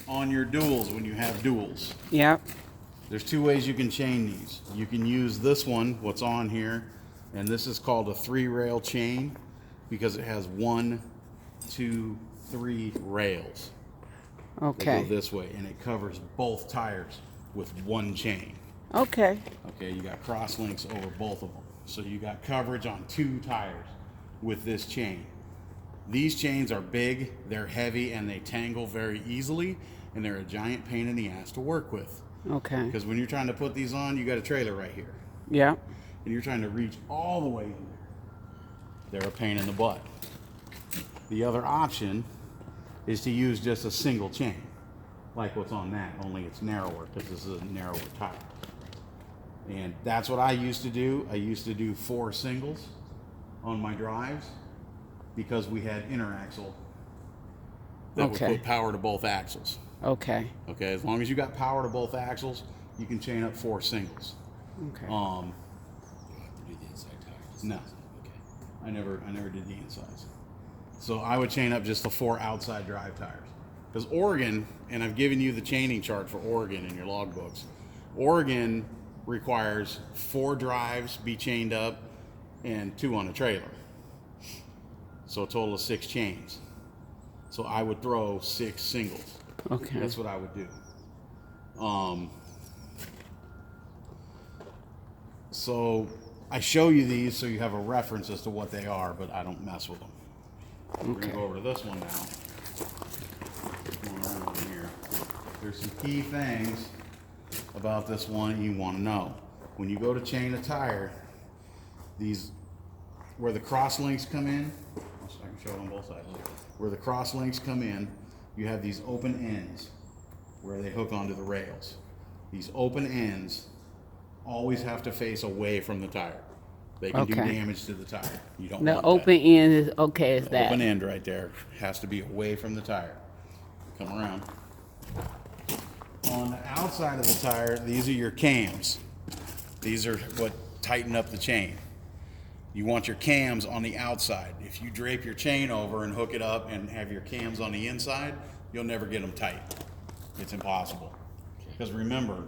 on your duals, when you have duals, Yep. there's two ways you can chain these. You can use this one, what's on here, and this is called a 3-rail chain because it has 1, 2, 3 rails. They Okay. go this way, and it covers both tires with one chain. Okay. Okay, you got cross links over both of them. So you got coverage on 2 tires with this chain. These chains are big, they're heavy, and they tangle very easily, and they're a giant pain in the ass to work with. Okay. Because when you're trying to put these on, you got a trailer right here, Yep. and you're trying to reach all the way in there. They're a pain in the butt. The other option is to use just a single chain, like what's on that, only it's narrower because this is a narrower tire. And that's what I used to do. I used to do 4 singles on my drives because we had interaxle that would Okay. put power to both axles. Okay. Okay, as long as you got power to both axles, you can chain up 4 singles. Okay. You don't have to do the inside tires. No. Okay. I never did the insides. So I would chain up just the 4 outside drive tires. Because Oregon, and I've given you the chaining chart for Oregon in your logbooks, Oregon requires 4 drives be chained up and 2 on a trailer. So a total of 6 chains. So I would throw 6 singles. Okay. That's what I would do. So I show you these so you have a reference as to what they are, but I don't mess with them. We're Okay. gonna go over to this one now. Going around here. There's some key things about this one you want to know. When you go to chain a tire, these where the cross links come in, I can show it on both sides. Where the cross links come in, you have these open ends where they hook onto the rails. These open ends always have to face away from the tire. They can do Okay. damage to the tire. You don't The want open end is okay. Is that. that? Open end right there has to be away from the tire. Come around. On the outside of the tire, these are your cams. These are what tighten up the chain. You want your cams on the outside. If you drape your chain over and hook it up and have your cams on the inside, you'll never get them tight. It's impossible. Because remember,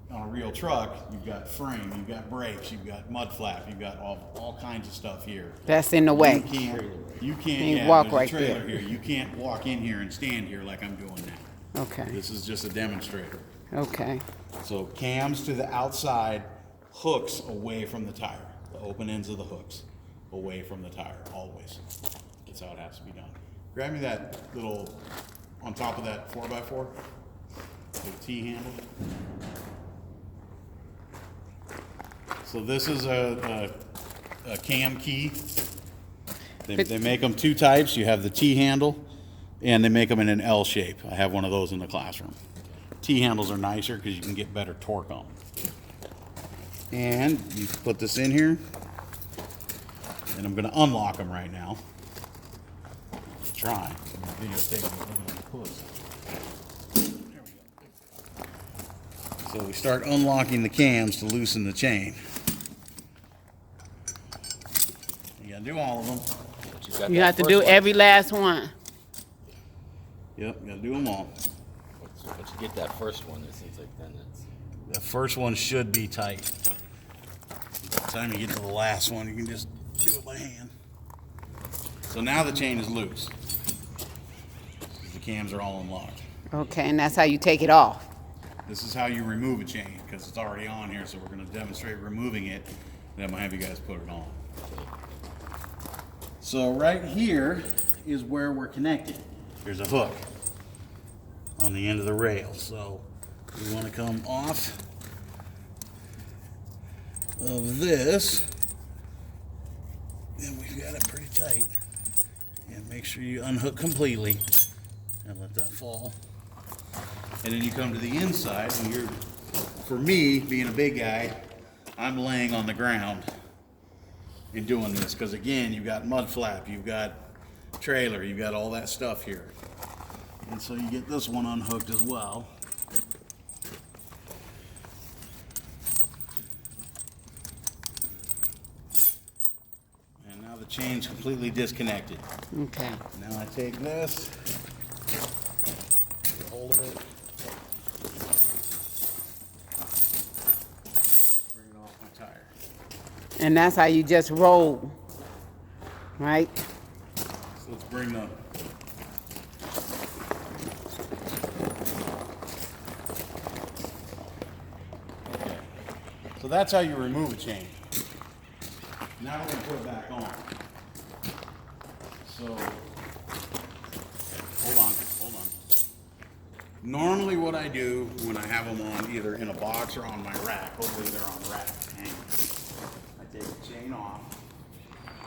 on a real truck, you've got frame, you've got brakes, you've got mud flap, you've got all kinds of stuff here. That's in the way. You can't Can't walk there's a right trailer there. here. You can't walk in here and stand here like I'm doing now. Okay. This is just a demonstrator. Okay. So cams to the outside, hooks away from the tire. The open ends of the hooks away from the tire, always. That's how it has to be done. Grab me that little, on top of that 4x4, the T handle. So this is a cam key. They make them 2 types. You have the T handle, and they make them in an L shape. I have one of those in the classroom. T handles are nicer because you can get better torque on them. And you put this in here, and I'm going to unlock them right now. Let's try. So we start unlocking the cams to loosen the chain. You got to do all of them. But you've got You that have to first do one. every last one. Yep, got to do them all. But you get that first one, it seems like then it's. The first one should be tight. By the time you get to the last one, you can just do it by hand. So now the chain is loose. The cams are all unlocked. Okay, and that's how you take it off. This is how you remove a chain because it's already on here, so we're going to demonstrate removing it. Then I'm going to have you guys put it on. So right here is where we're connected. There's a hook on the end of the rail. So we want to come off of this, and we've got it pretty tight. And make sure you unhook completely and let that fall. And then you come to the inside, and you're, for me, being a big guy, I'm laying on the ground and doing this, because again, you've got mud flap, you've got trailer, you've got all that stuff here. And so you get this one unhooked as well. And now the chain's completely disconnected. Okay. Now I take this, And that's how you just roll, right? So let's bring the okay. So that's how you remove a chain. Now we're gonna put it back on. So hold on. Normally what I do when I have them on either in a box or on my rack, hopefully they're on rack hangers, I take the chain off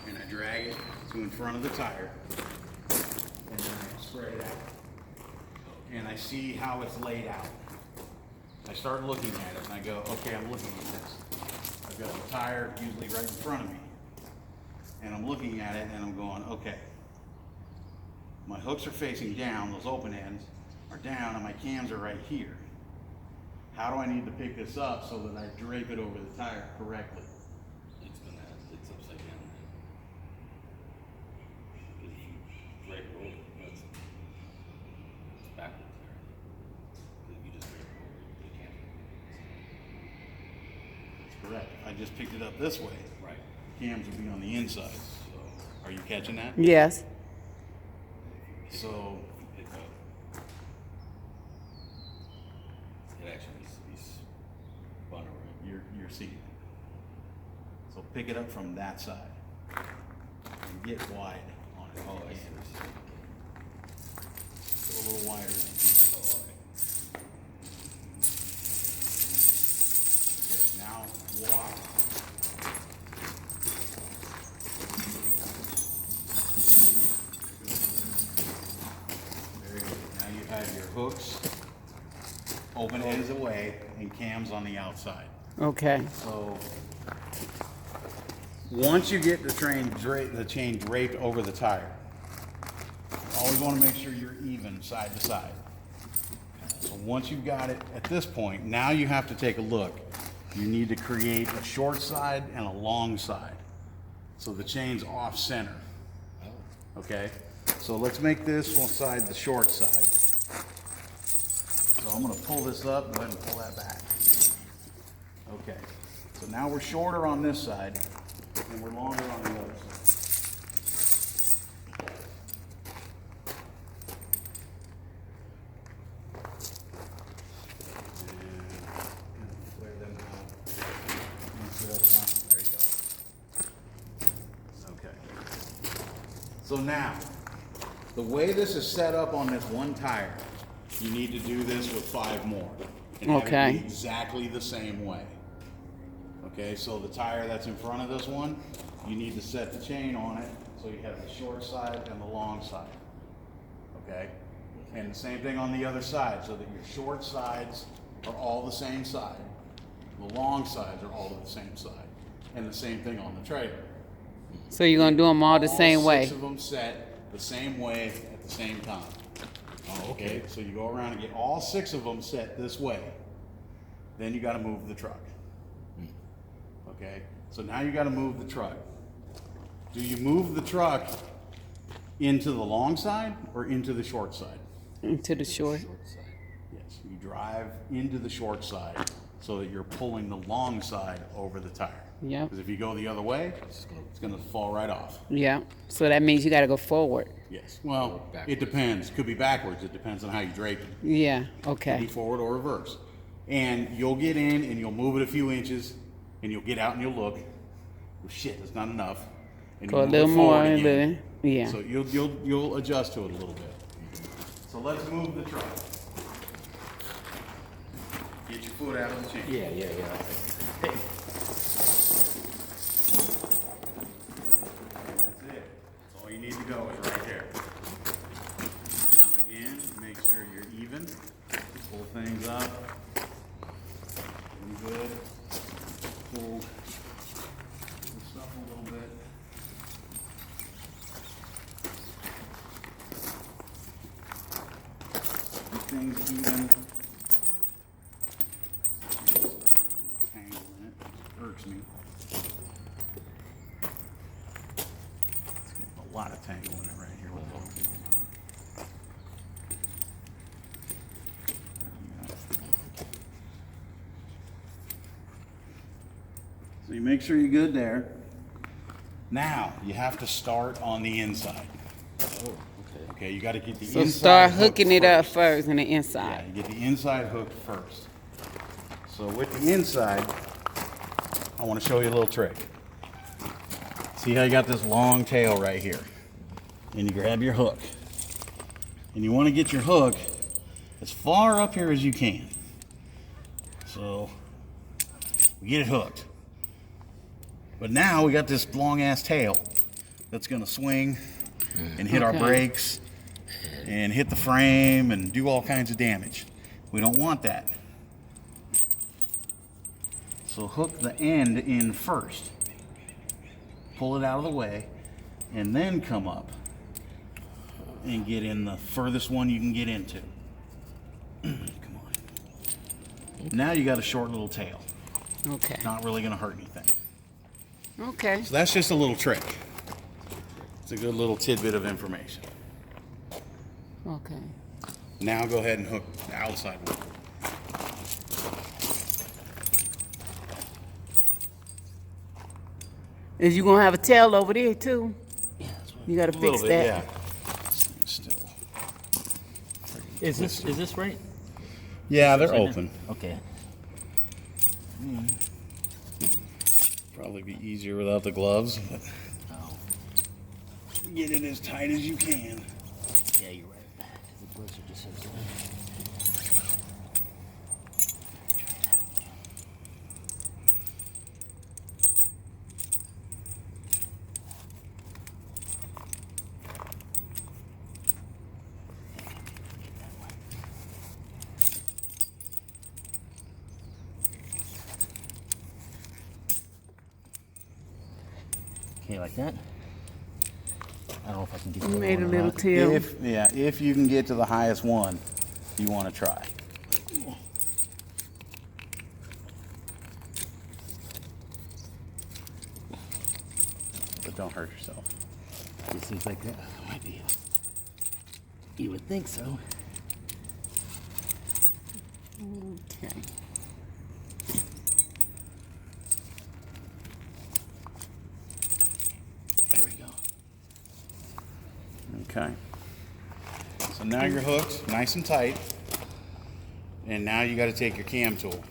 and I drag it to in front of the tire and then I spread it out. And I see how it's laid out. I start looking at it and I go, okay, I'm looking at this. I've got the tire usually right in front of me. And I'm looking at it and I'm going, okay, my hooks are facing down, those open ends are down, and my cams are right here. How do I need to pick this up so that I drape it over the tire correctly? It's upside down. If you drape it over, it's backwards there. If you just drape it over, you can't. That's correct. I just picked it up this way. Right. Cams will be on the inside. So, are you catching that? Yes. So, Pick up. It actually needs to be spun around. you're seeing it. So pick it up from that side and get wide on it. Oh, I see. Go a little wider than you can. Oh, okay. Okay, now walk. Very good. Now you have your hooks, open ends away, and cams on the outside. Okay. So once you get the chain draped over the tire, always want to make sure you're even side to side. So once you've got it at this point, now you have to take a look. You need to create a short side and a long side. So the chain's off center. Okay? So let's make this one side the short side. So I'm going to pull this up, go ahead and pull that back. Okay. So now we're shorter on this side and we're longer on the other side. And flare them out. There you go. Okay. So now, the way this is set up on this one tire, you need to do this with 5 more. And have it Okay. be exactly the same way. Okay, so the tire that's in front of this one, you need to set the chain on it so you have the short side and the long side. Okay? And the same thing on the other side, so that your short sides are all the same side, the long sides are all the same side, and the same thing on the trailer. So you're gonna do them all the same way? 6 of them set the same way at the same time. Oh, okay. So you go around and get all 6 of them set this way. Then you got to move the truck. Okay. So now you got to move the truck. Do you move the truck into the long side or into the short side? Into the short. Short side. Yes. You drive into the short side so that you're pulling the long side over the tire. Yep. Because if you go the other way, it's going to fall right off. Yeah. So that means you gotta go forward. Yes. Well, it backwards. depends. Could be backwards. It depends on how you drape it. Yeah. Could be Okay. forward or reverse. And you'll get in and you'll move it a few inches and you'll get out and you'll look. Well, shit, that's not enough. And Go a you'll move little it more, forward a again. little. Yeah. So you'll adjust to it a little bit. So let's move the truck. Get your foot out of the chain. Yeah. That's it. That's all you need to go is right there. Now again, make sure you're even. Pull things up. Pretty good. Pull this up a little bit. Keep things even. Tangle in it. Irks me. It's getting a lot of tangle in it right here. So you make sure you're good there. Now, you have to start on the inside. Oh, okay. Okay, you got to get the So inside start hooked hooking it up first. first in the Yeah, inside. you get the inside hooked first. So with the inside, I want to show you a little trick. See how you got this long tail right here? And you grab your hook. And you want to get your hook as far up here as you can. So we get it hooked. But now we got this long ass tail that's going to swing and hit our Okay. brakes and hit the frame and do all kinds of damage. We don't want that. So hook the end in first. Pull it out of the way and then come up and get in the furthest one you can get into. Come on. Now you got a short little tail. Okay. Not really going to hurt anything. Okay. So that's just a little trick. It's a good little tidbit of information. Okay. Now go ahead and hook the outside one. Is you gonna have a tail over there too? Yeah, that's what. You gotta A little fix bit, that. yeah. Still. Is this right? Yeah, they're Right now? open. Okay. Probably be easier without the gloves, but Oh, get it as tight as you can. yeah, you're right. The gloves are just so tight. Okay, like that. I don't know if I can get You that made a one or little not. tail. If you can get to the highest one, you want to try. But don't hurt yourself. It seems like that might be. You would think so. Okay. There we go. Okay. So now you're hooked, nice and tight. And now you got to take your cam tool.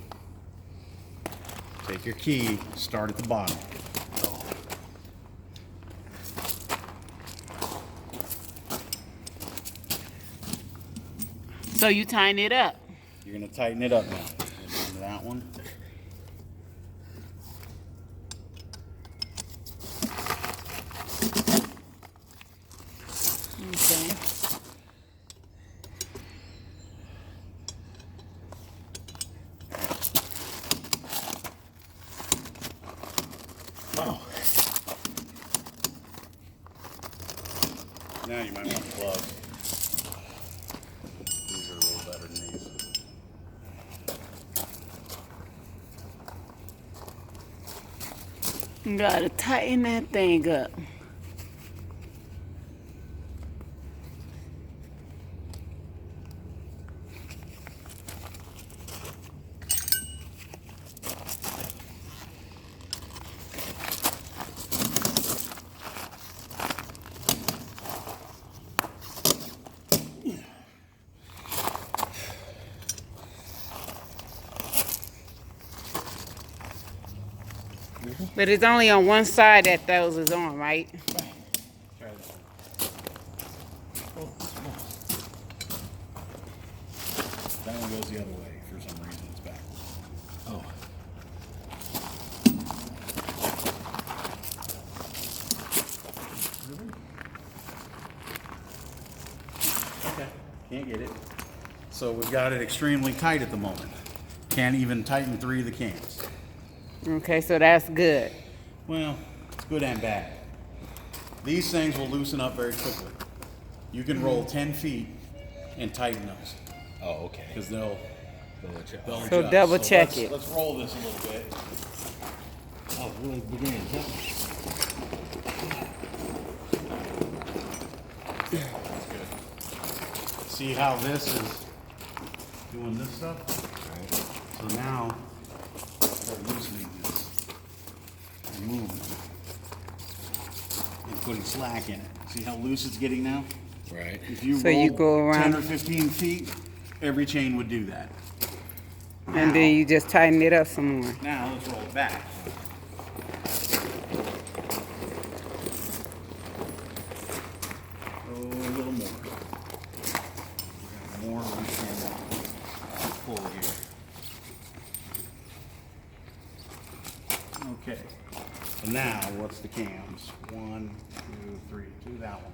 Take your key, start at the bottom. So you tying it up. You're going to tighten it up now. Into that one. Okay. Oh, Now you might want the gloves. These are a little better than these. You gotta tighten that thing up. But it's only on one side that those is on, right? Try this one. That one goes the other way. For some reason, it's backwards. oh. Okay. Can't get it. So we've got it extremely tight at the moment. Can't even tighten 3 of the cans. Okay, so that's good. Well, it's good and bad. These things will loosen up very quickly. You can roll 10 feet and tighten those Oh, okay. because they'll So adjust. double check let's, it. Let's roll this a little bit. Oh, really beginning. Yep. See how this is doing this stuff? So now, start loosening this. removing them and putting slack in it. See how loose it's getting now? Right. If you So you rolled go around- 10 or 15 feet, every chain would do that. And then you just tighten it up some more. Now let's roll it back. Oh, a little more. We got more we can pull here. Okay. So now, what's the cams? 1, 2, 3. Do that one.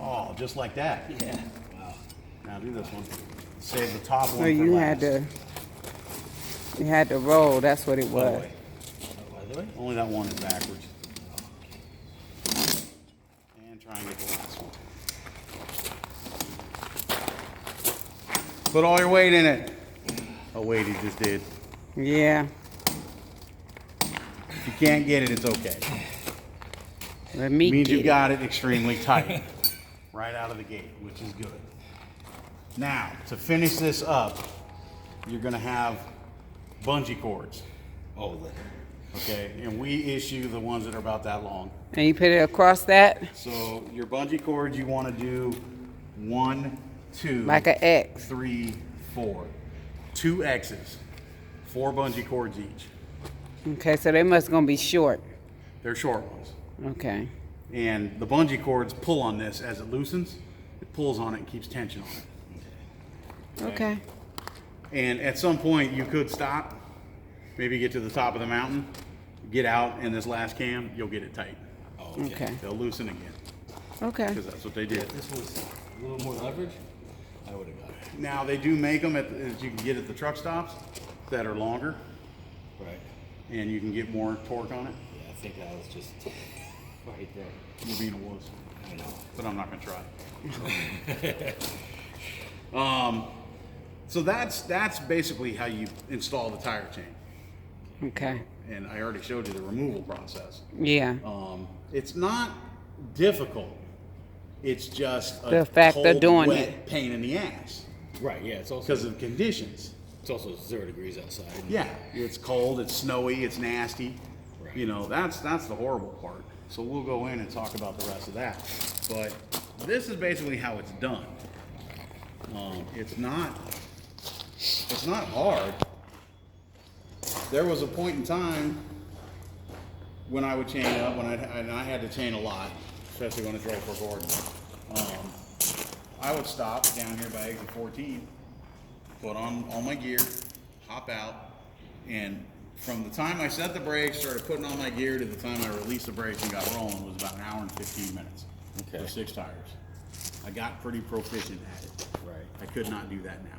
Oh, just like that. Yeah. Wow. Now do this one. Save the top one So for you last. had to roll, that's what it By the was. way. By the way? Only that one is backwards. And try and get the last one. Put all your weight in it. Oh wait, he just did. Yeah, If you can't get it, it's okay. let me It means get you've it. got it extremely tight. Right out of the gate, which is good. Now, to finish this up, you're gonna have bungee cords, Oh, okay? And we issue the ones that are about that long. And you put it across that So your bungee cords, you want to do 1, 2, like an X. 3, 4. 2 X's, 4 bungee cords each. Okay, so they must gonna be short. They're short ones. Okay. And the bungee cords pull on this as it loosens. It pulls on it and keeps tension on it. Okay. And at some point, you could stop, maybe get to the top of the mountain, get out, and this last cam, you'll get it tight. oh, Okay. They'll loosen again, Okay. because that's what they did. This was a little more leverage. I would have got it. Now, they do make them, as you can get at the truck stops, that are longer, Right. and you can get more torque on it. Yeah, I think that was just right there. Movina was, I know. but I'm not gonna try. So that's basically how you install the tire chain. Okay. And I already showed you the removal process. Yeah. It's not difficult. It's just a The fact of cold, doing wet it. pain in the ass Right. Yeah. It's also because of conditions. it's also 0 degrees outside. Yeah, it's cold, it's snowy, it's nasty. Right. You know, that's the horrible part. So we'll go in and talk about the rest of that. But this is basically how it's done. It's not hard. There was a point in time when I would chain up, and I had to chain a lot, especially when it's right for Gordon. I would stop down here by exit 14, put on all my gear, hop out, and from the time I set the brakes, started putting on my gear, to the time I released the brakes and got rolling was about an hour and 15 minutes Okay. for 6 tires. I got pretty proficient at it. Right. I could not do that now.